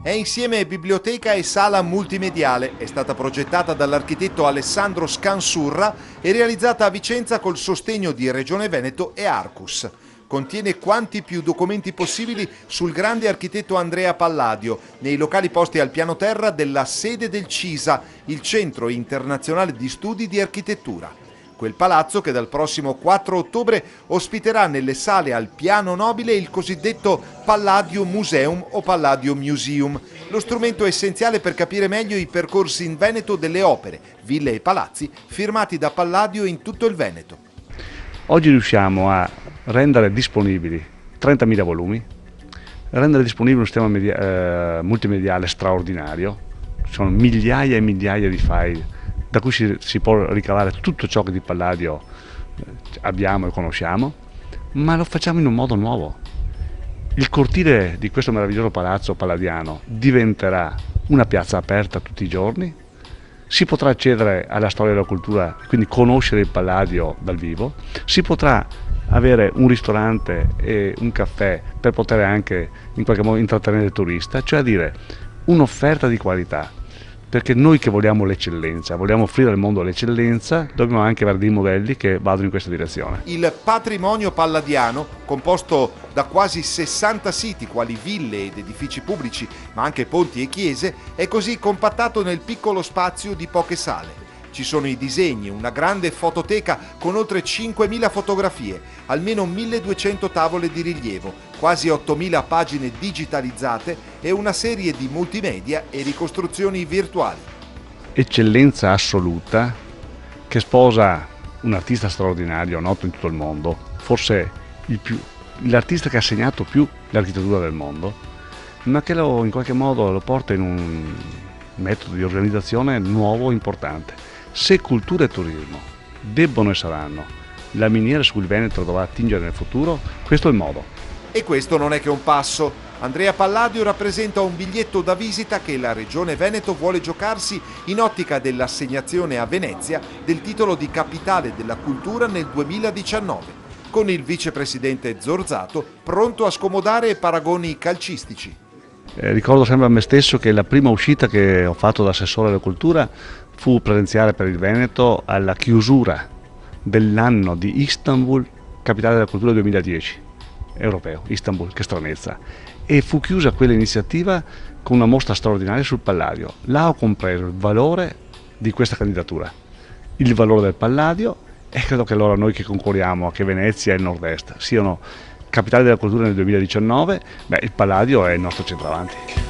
È insieme biblioteca e sala multimediale. È stata progettata dall'architetto Alessandro Scansurra e realizzata a Vicenza col sostegno di Regione Veneto e Arcus. Contiene quanti più documenti possibili sul grande architetto Andrea Palladio, nei locali posti al piano terra della sede del CISA, il Centro Internazionale di Studi di Architettura. Quel palazzo che dal prossimo 4 ottobre ospiterà nelle sale al piano nobile il cosiddetto Palladio Museum o Palladio Museum, lo strumento essenziale per capire meglio i percorsi in Veneto delle opere, ville e palazzi firmati da Palladio in tutto il Veneto. Oggi riusciamo a rendere disponibili 30.000 volumi, rendere disponibile un sistema multimediale straordinario, ci sono migliaia e migliaia di file da cui si può ricavare tutto ciò che di Palladio abbiamo e conosciamo, ma lo facciamo in un modo nuovo. Il cortile di questo meraviglioso palazzo palladiano diventerà una piazza aperta tutti i giorni, si potrà accedere alla storia della cultura, quindi conoscere il Palladio dal vivo, si potrà avere un ristorante e un caffè per poter anche in qualche modo intrattenere il turista, cioè a dire un'offerta di qualità. Perché noi che vogliamo l'eccellenza, vogliamo offrire al mondo l'eccellenza, dobbiamo anche avere dei modelli che vadano in questa direzione. Il patrimonio palladiano, composto da quasi 60 siti quali ville ed edifici pubblici, ma anche ponti e chiese, è così compattato nel piccolo spazio di poche sale. Ci sono i disegni, una grande fototeca con oltre 5.000 fotografie, almeno 1.200 tavole di rilievo, quasi 8.000 pagine digitalizzate e una serie di multimedia e ricostruzioni virtuali. Eccellenza assoluta che sposa un artista straordinario, noto in tutto il mondo, forse l'artista che ha segnato più l'architettura del mondo, ma che in qualche modo lo porta in un metodo di organizzazione nuovo e importante. Se cultura e turismo debbono e saranno la miniera su cui il Veneto dovrà attingere nel futuro, questo è il modo. E questo non è che un passo. Andrea Palladio rappresenta un biglietto da visita che la Regione Veneto vuole giocarsi in ottica dell'assegnazione a Venezia del titolo di Capitale della Cultura nel 2019, con il vicepresidente Zorzato pronto a scomodare paragoni calcistici. Ricordo sempre a me stesso che la prima uscita che ho fatto da assessore alla cultura fu presenziare per il Veneto alla chiusura dell'anno di Istanbul, Capitale della Cultura 2010, europeo, Istanbul, che stranezza. E fu chiusa quella iniziativa con una mostra straordinaria sul Palladio. Là ho compreso il valore di questa candidatura, il valore del Palladio, e credo che allora noi che concorriamo a che Venezia e il Nord-Est siano Capitale della Cultura nel 2019, il Palladio è il nostro centravanti.